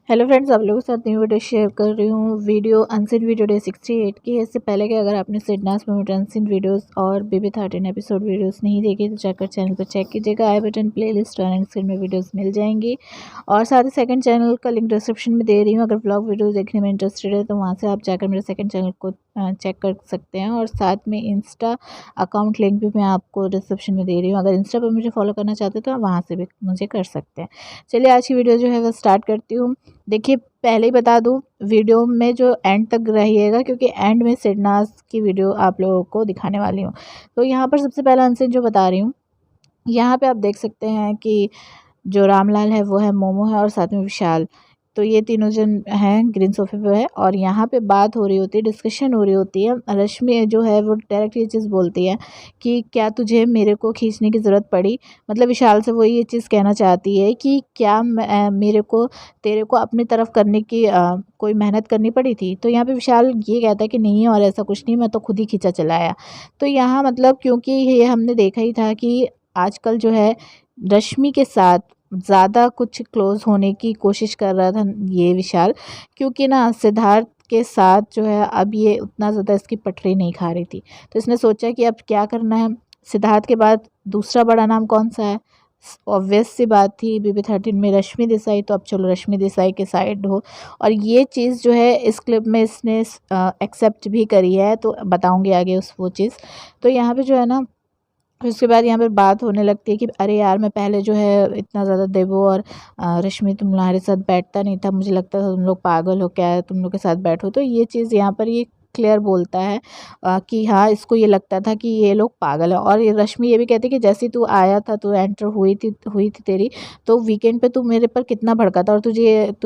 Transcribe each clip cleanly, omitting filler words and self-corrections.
Hello friends, आप लोगों के साथ न्यू वीडियो शेयर कर रही हूँ। वीडियो अनसीन वीडियो डे 68 की है। इससे पहले कि अगर आपने सिडनास मोमेंट अनसीन वीडियोस और BB13 एपिसोड वीडियोस नहीं देखी तो जाकर चैनल पर चेक कीजिएगा। आई बटन प्लेलिस्ट और स्क्रीन में वीडियोस मिल जाएंगी और साथ ही सेकंड चैनल का लिंक डिस्क्रिप्शन में दे रही हूँ। अगर व्लॉग वीडियो देखने में इंटरेस्टेड है तो वहाँ से आप जाकर मेरे सेकंड चैनल को चेक कर सकते हैं और साथ में इंस्टा अकाउंट लिंक भी मैं आपको डिस्क्रिप्शन में दे रही हूँ। अगर इंस्टा पर मुझे फॉलो करना चाहते हो तो आप वहाँ से भी मुझे कर सकते हैं। चलिए आज की वीडियो जो है वो स्टार्ट करती हूँ। देखिए, पहले ही बता दूं, वीडियो में जो एंड तक रहिएगा क्योंकि एंड में सिडनास की वीडियो आप लोगों को दिखाने वाली हूँ। तो यहाँ पर सबसे पहला अनसीन जो बता रही हूँ, यहाँ पे आप देख सकते हैं कि जो रामलाल है वो है, मोमो है और साथ में विशाल। तो ये तीनों जन हैं, ग्रीन सोफे पे है और यहाँ पे बात हो रही होती है, डिस्कशन हो रही होती है। रश्मि जो है वो डायरेक्ट ये चीज़ बोलती है कि क्या तुझे मेरे को खींचने की ज़रूरत पड़ी। मतलब विशाल से वो ये चीज़ कहना चाहती है कि क्या मेरे को तेरे को अपनी तरफ करने की कोई मेहनत करनी पड़ी थी। तो यहाँ पे विशाल ये कहता है कि नहीं और ऐसा कुछ नहीं, मैं तो खुद ही खींचा चलाया। तो यहाँ मतलब क्योंकि ये हमने देखा ही था कि आजकल जो है रश्मि के साथ ज़्यादा कुछ क्लोज होने की कोशिश कर रहा था ये विशाल, क्योंकि ना सिद्धार्थ के साथ जो है अब ये उतना ज़्यादा इसकी पटरी नहीं खा रही थी। तो इसने सोचा कि अब क्या करना है। सिद्धार्थ के बाद दूसरा बड़ा नाम कौन सा है। ऑब्वियस सी बात थी BB13 में रश्मि देसाई, तो अब चलो रश्मि देसाई के साइड हो। और ये चीज़ जो है इस क्लिप में इसने एक्सेप्ट भी करी है, तो बताऊंगी आगे उस वो चीज़। तो यहाँ पे जो है ना, फिर उसके बाद यहाँ पर बात होने लगती है कि अरे यार, मैं पहले जो है इतना ज़्यादा देवो और रश्मि तुम्हारे साथ बैठता नहीं था, मुझे लगता था तुम लोग पागल हो, क्या है तुम लोग के साथ बैठो। तो ये चीज़ यहाँ पर ये क्लियर बोलता है कि हाँ, इसको ये लगता था कि ये लोग पागल है। और ये रश्मि ये भी कहती है कि जैसे तू आया था, तू एंटर हुई थी तेरी, तो वीकेंड पे तू मेरे पर कितना भड़का था और तू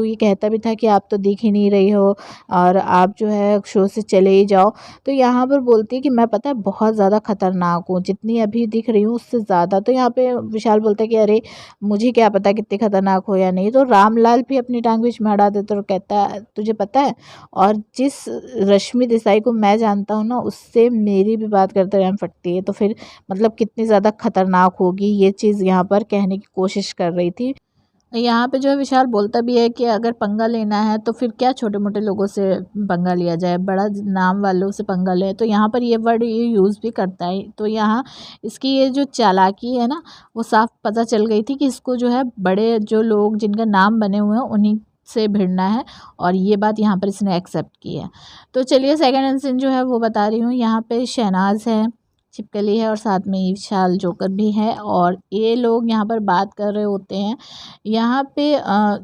ये कहता भी था कि आप तो दिख ही नहीं रही हो और आप जो है शो से चले ही जाओ। तो यहाँ पर बोलती है कि मैं पता है बहुत ज़्यादा खतरनाक हूँ, जितनी अभी दिख रही हूँ उससे ज़्यादा। तो यहाँ पे विशाल बोलता है कि अरे मुझे क्या पता कितनी खतरनाक हो या नहीं। तो रामलाल भी अपनी टांग बीच में अड़ा देता और कहता है तुझे पता है, और जिस रश्मि देसाई को मैं जानता हूँ ना, उससे मेरी भी बात करते रहम फटती है। तो फिर मतलब कितनी ज़्यादा खतरनाक होगी, ये चीज़ यहाँ पर कहने की कोशिश कर रही थी। यहाँ पे जो है विशाल बोलता भी है कि अगर पंगा लेना है तो फिर क्या छोटे मोटे लोगों से पंगा लिया जाए, बड़ा नाम वालों से पंगा ले। तो यहाँ पर ये वर्ड ये यूज़ भी करता है। तो यहाँ इसकी ये जो चालाकी है ना, वो साफ पता चल गई थी कि इसको जो है बड़े जो लोग जिनका नाम बने हुए हैं उन्हीं से भिड़ना है, और ये बात यहाँ पर इसने एक्सेप्ट की है। तो चलिए सेकंड इंसिडेंट जो है वो बता रही हूँ। यहाँ पे शहनाज है, छिपकली है और साथ में ये विशाल जोकर भी है और ये लोग यहाँ पर बात कर रहे होते हैं। यहाँ पे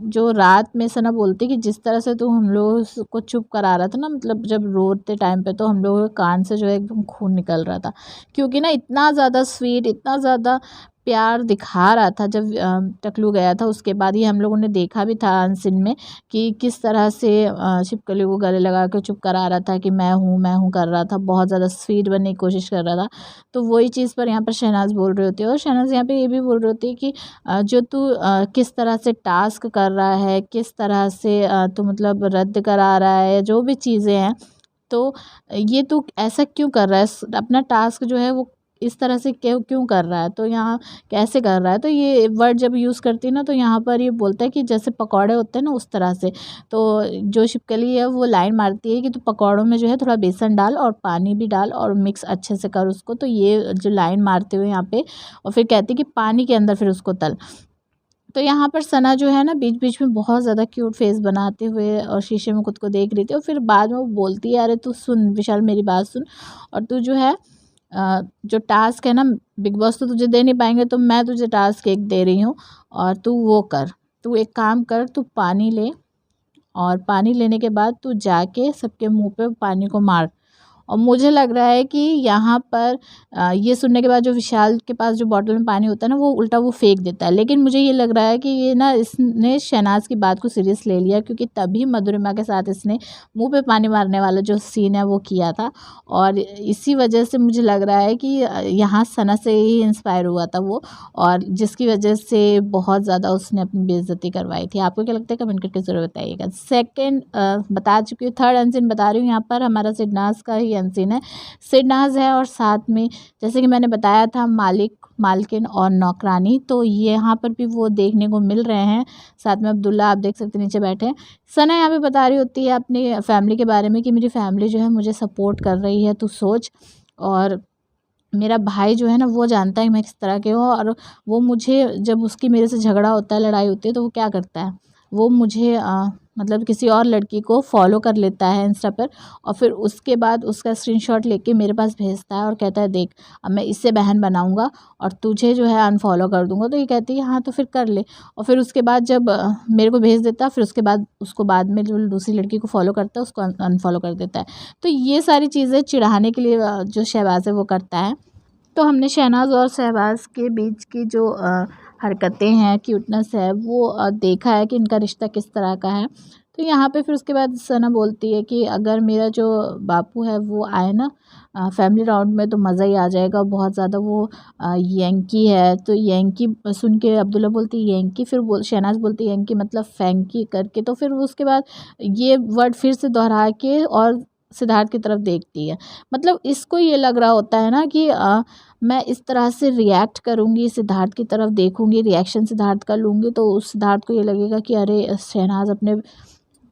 जो रात में सना बोलती कि जिस तरह से तू हम लोग को चुप करा रहा था ना, मतलब जब रोते टाइम पे तो हम लोगों के कान से जो है एकदम खून निकल रहा था, क्योंकि ना इतना ज़्यादा स्वीट, इतना ज़्यादा प्यार दिखा रहा था। जब टकलू गया था उसके बाद ही हम लोगों ने देखा भी था अनसिन में कि किस तरह से छिपकली को गले लगा के चुप करा रहा था कि मैं हूँ कर रहा था, बहुत ज़्यादा स्वीट बनने की कोशिश कर रहा था। तो वही चीज़ पर यहाँ पर शहनाज बोल रही होती है और शहनाज यहाँ पे ये भी बोल रही होती है कि जो तू किस तरह से टास्क कर रहा है, किस तरह से तू मतलब रद्द करा रहा है जो भी चीज़ें हैं, तो ये तू ऐसा क्यों कर रहा है, अपना टास्क जो है वो इस तरह से क्यों क्यों कर रहा है, तो यहाँ कैसे कर रहा है। तो ये वर्ड जब यूज़ करती है ना, तो यहाँ पर ये बोलता है कि जैसे पकौड़े होते हैं ना उस तरह से। तो जो छिपकली है वो लाइन मारती है कि तू पकौड़ों में जो है थोड़ा बेसन डाल और पानी भी डाल और मिक्स अच्छे से कर उसको। तो ये जो लाइन मारते हुए यहाँ पे, और फिर कहती है कि पानी के अंदर फिर उसको तल। तो यहाँ पर सना जो है ना बीच बीच में बहुत ज़्यादा क्यूट फेस बनाते हुए और शीशे में खुद को देख रही थी, और फिर बाद में वो बोलती है अरे तू सुन विशाल, मेरी बात सुन, और तू जो है जो टास्क है ना, बिग बॉस तो तुझे दे नहीं पाएंगे, तो मैं तुझे टास्क एक दे रही हूँ और तू वो कर। तू एक काम कर, तू पानी ले और पानी लेने के बाद तू जाके सबके मुंह पे पानी को मार। और मुझे लग रहा है कि यहाँ पर ये सुनने के बाद जो विशाल के पास जो बॉटल में पानी होता है ना, वो उल्टा वो फेंक देता है। लेकिन मुझे ये लग रहा है कि ये ना इसने शहनाज की बात को सीरियस ले लिया, क्योंकि तभी मधुरिमा के साथ इसने मुंह पे पानी मारने वाला जो सीन है वो किया था। और इसी वजह से मुझे लग रहा है कि यहाँ सना से ही इंस्पायर हुआ था वो, और जिसकी वजह से बहुत ज़्यादा उसने अपनी बेइज्जती करवाई थी। आपको क्या लगता है कमेंट करके ज़रूर बताइएगा। सेकेंड बता चुकी हूँ, थर्ड अनसीन बता रही हूँ। यहाँ पर हमारा सिडनाज का ही अनसीन है। सिडनाज है और साथ में जैसे कि मैंने बताया था मालिक मालकिन और नौकरानी। तो यहाँ पर भी वो देखने को मिल रहे हैं। साथ में अब्दुल्ला आप देख सकते हैं नीचे बैठे हैं। सना यहाँ पे बता रही होती है अपनी फैमिली के बारे में कि मेरी फैमिली जो है मुझे सपोर्ट कर रही है, तू सोच। और मेरा भाई जो है ना वो जानता है मैं किस तरह के हूँ, और वो मुझे जब उसकी मेरे से झगड़ा होता है, लड़ाई होती है, तो वो क्या करता है, वो मुझे मतलब किसी और लड़की को फॉलो कर लेता है इंस्टा पर, और फिर उसके बाद उसका स्क्रीनशॉट लेके मेरे पास भेजता है और कहता है देख अब मैं इससे बहन बनाऊंगा और तुझे जो है अनफॉलो कर दूंगा। तो ये कहती है हाँ तो फिर कर ले। और फिर उसके बाद जब मेरे को भेज देता है, फिर उसके बाद उसको बाद में जो दूसरी लड़की को फॉलो करता है उसको अनफॉलो कर देता है। तो ये सारी चीज़ें चिढ़ाने के लिए जो शहबाज है वो करता है। तो हमने शहनाज और शहबाज के बीच की जो हरकतें हैं, क्यूटनेस है, वो देखा है कि इनका रिश्ता किस तरह का है। तो यहाँ पे फिर उसके बाद सना बोलती है कि अगर मेरा जो बापू है वो आए ना फैमिली राउंड में तो मज़ा ही आ जाएगा बहुत ज़्यादा। वो यंकी है, तो यंकी सुन के अब्दुल्ला बोलती है यंकी, फिर शहनाज बोलती है यंकी मतलब फैंकी करके। तो फिर उसके बाद ये वर्ड फिर से दोहरा के और सिद्धार्थ की तरफ देखती है। मतलब इसको ये लग रहा होता है ना कि मैं इस तरह से रिएक्ट करूँगी, सिद्धार्थ की तरफ देखूँगी, रिएक्शन सिद्धार्थ का लूँगी, तो उस सिद्धार्थ को ये लगेगा कि अरे शहनाज अपने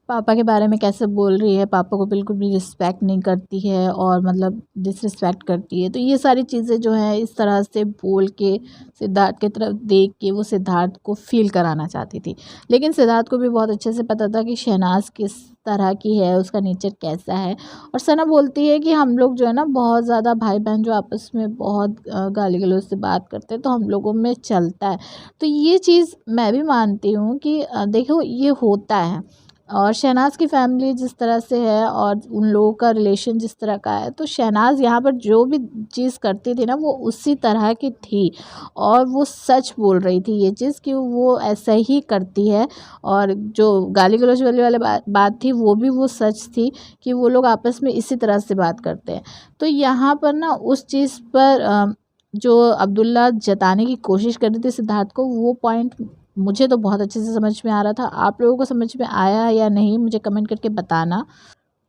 पापा के बारे में कैसे बोल रही है, पापा को बिल्कुल भी रिस्पेक्ट नहीं करती है और मतलब डिसरिस्पेक्ट करती है। तो ये सारी चीज़ें जो है इस तरह से बोल के सिद्धार्थ की तरफ देख के वो सिद्धार्थ को फ़ील कराना चाहती थी। लेकिन सिद्धार्थ को भी बहुत अच्छे से पता था कि शहनाज किस तरह की है, उसका नेचर कैसा है। और सना बोलती है कि हम लोग जो है ना बहुत ज़्यादा भाई बहन जो आपस में बहुत गाली गलौज से बात करते हैं तो हम लोगों में चलता है। तो ये चीज़ मैं भी मानती हूँ कि देखो ये होता है। और शहनाज की फैमिली जिस तरह से है और उन लोगों का रिलेशन जिस तरह का है, तो शहनाज यहाँ पर जो भी चीज़ करती थी ना वो उसी तरह की थी, और वो सच बोल रही थी ये चीज़ कि वो ऐसा ही करती है। और जो गाली गलौज वाली बात थी वो भी वो सच थी कि वो लोग आपस में इसी तरह से बात करते हैं। तो यहाँ पर ना उस चीज़ पर जो अब्दुल्ला जताने की कोशिश कर रही थी सिद्धार्थ को, वो पॉइंट मुझे तो बहुत अच्छे से समझ में आ रहा था। आप लोगों को समझ में आया या नहीं मुझे कमेंट करके बताना।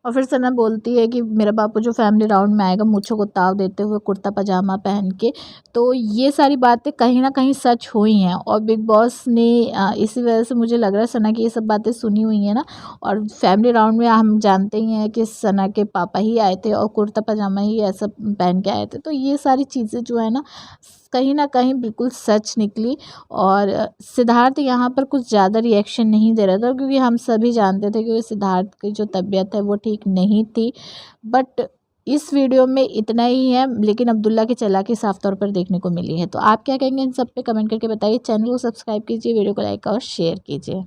और फिर सना बोलती है कि मेरा बापू जो फैमिली राउंड में आएगा मूंछों को ताव देते हुए कुर्ता पजामा पहन के। तो ये सारी बातें कहीं ना कहीं सच हुई हैं, और बिग बॉस ने इसी वजह से मुझे लग रहा है सना की ये सब बातें सुनी हुई हैं ना। और फैमिली राउंड में हम जानते ही हैं कि सना के पापा ही आए थे और कुर्ता पजामा ही ऐसा पहन के आए थे। तो ये सारी चीज़ें जो है ना कहीं बिल्कुल सच निकली। और सिद्धार्थ यहाँ पर कुछ ज़्यादा रिएक्शन नहीं दे रहा था, क्योंकि हम सभी जानते थे कि सिद्धार्थ की जो तबीयत है वो ठीक नहीं थी। बट इस वीडियो में इतना ही है, लेकिन अब्दुल्ला की चालाकी साफ तौर पर देखने को मिली है। तो आप क्या कहेंगे इन सब पे कमेंट करके बताइए। चैनल को सब्सक्राइब कीजिए, वीडियो को लाइक और शेयर कीजिए।